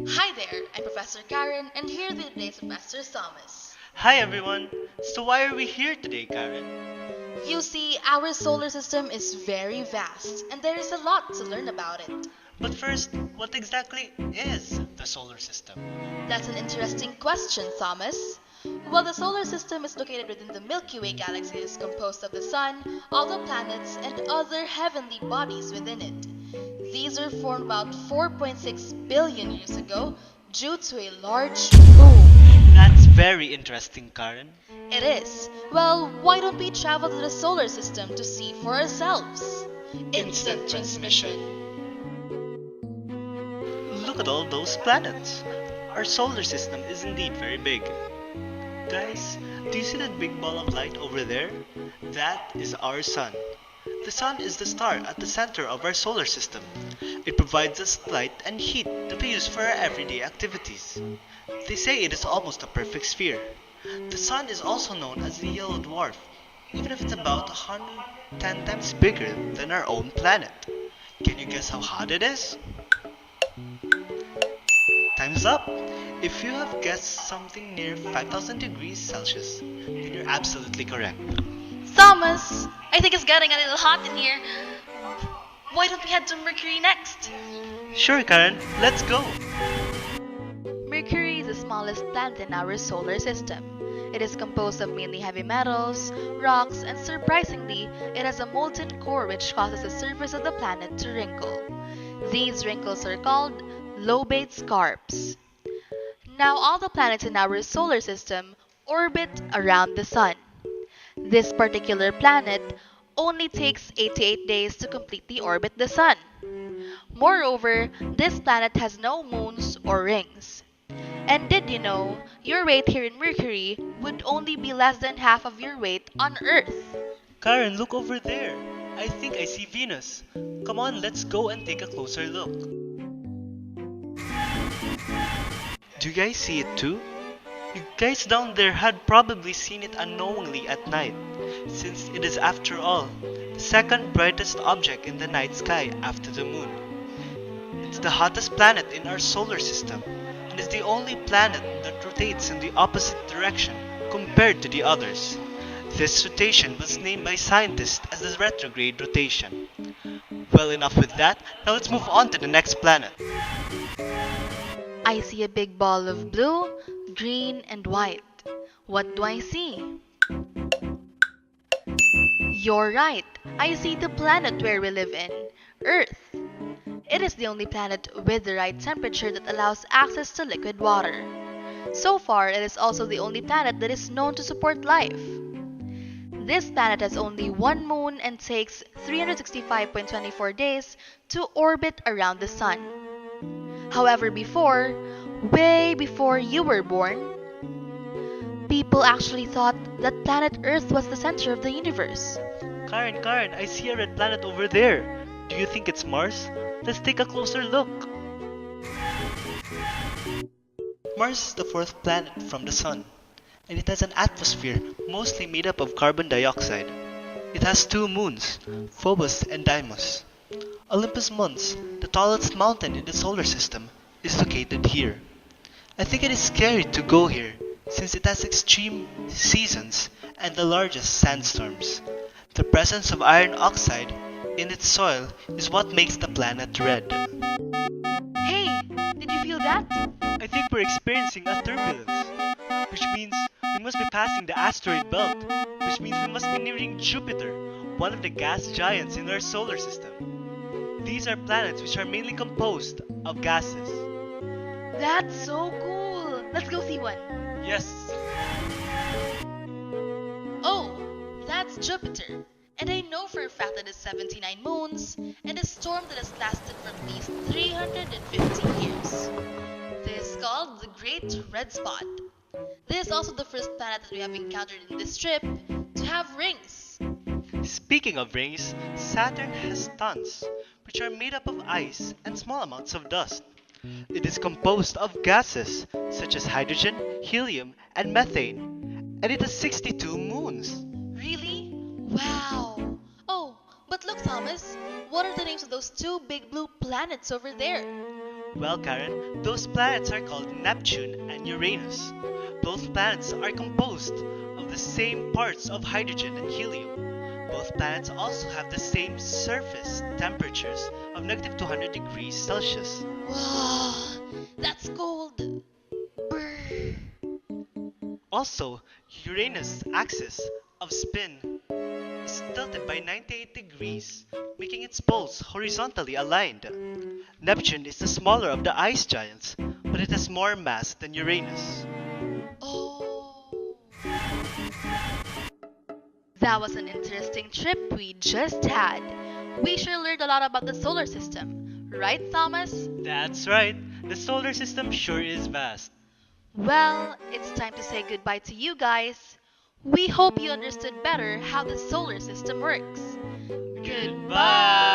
Hi there, I'm Professor Karen, and here are today's Professor Thomas. Hi everyone! So why are we here today, Karen? You see, our solar system is very vast, and there is a lot to learn about it. But first, what exactly is the solar system? That's an interesting question, Thomas. Well, the solar system is located within the Milky Way galaxy, is composed of the Sun, all the planets, and other heavenly bodies within it. These were formed about 4.6 billion years ago due to a large boom. That's very interesting, Karen. It is. Well, why don't we travel to the solar system to see for ourselves? Instant transmission. Look at all those planets. Our solar system is indeed very big. Guys, do you see that big ball of light over there? That is our sun. The sun is the star at the center of our solar system. It provides us light and heat that we use for our everyday activities. They say it is almost a perfect sphere. The sun is also known as the yellow dwarf, even if it's about 110 times bigger than our own planet. Can you guess how hot it is? Time's up! If you have guessed something near 5000 degrees Celsius, then you're absolutely correct. Thomas, I think it's getting a little hot in here. Why don't we head to Mercury next? Sure, Karen, let's go! Mercury is the smallest planet in our solar system. It is composed of mainly heavy metals, rocks, and surprisingly, it has a molten core which causes the surface of the planet to wrinkle. These wrinkles are called lobate scarps. Now, all the planets in our solar system orbit around the Sun. This particular planet only takes 88 days to completely orbit the Sun. Moreover, this planet has no moons or rings. And did you know your weight here in Mercury would only be less than half of your weight on Earth? Karen, look over there! I think I see Venus. Come on, let's go and take a closer look. Do you guys see it too? You guys down there had probably seen it unknowingly at night, since it is, after all, the second brightest object in the night sky after the moon. It's the hottest planet in our solar system, and is the only planet that rotates in the opposite direction compared to the others. This rotation was named by scientists as the retrograde rotation. Well, enough with that, now let's move on to the next planet. I see a big ball of blue, green, and white. What do I see? You're right. I see the planet where we live in, Earth. It is the only planet with the right temperature that allows access to liquid water. So far, it is also the only planet that is known to support life. This planet has only one moon and takes 365.24 days to orbit around the Sun. However, way before you were born, people actually thought that planet Earth was the center of the universe. Karen, I see a red planet over there. Do you think it's Mars? Let's take a closer look. Mars is the fourth planet from the Sun, and it has an atmosphere mostly made up of carbon dioxide. It has two moons, Phobos and Deimos. Olympus Mons, the tallest mountain in the solar system, is located here. I think it is scary to go here, since it has extreme seasons and the largest sandstorms. The presence of iron oxide in its soil is what makes the planet red. Hey, did you feel that? I think we're experiencing a turbulence, which means we must be passing the asteroid belt, which means we must be nearing Jupiter, one of the gas giants in our solar system. These are planets which are mainly composed of gases. That's so cool. Let's go see one. Yes, Oh, that's Jupiter. And I know for a fact that it has 79 moons and a storm that has lasted for at least 350 years. This is called the Great Red Spot. This is also the first planet that we have encountered in this trip to have rings. speaking of rings, Saturn has tons, which are made up of ice and small amounts of dust. It is composed of gases such as hydrogen, helium, and methane, and it has 62 moons. Really? Wow. Oh, but look, Thomas. What are the names of those two big blue planets over there? Well, Karen, those planets are called Neptune and Uranus. Both planets are composed of the same parts of hydrogen and helium. Both planets also have the same surface temperatures of negative 200 degrees Celsius. Wow, that's cold. Brr. Also, Uranus' axis of spin is tilted by 98 degrees, making its poles horizontally aligned. Neptune is the smaller of the ice giants, but it has more mass than Uranus. Oh. That was an interesting trip we just had. We sure learned a lot about the solar system. Right, Thomas? That's right, the solar system sure is vast. Well, it's time to say goodbye to you guys. We hope you understood better how the solar system works. Goodbye! Goodbye!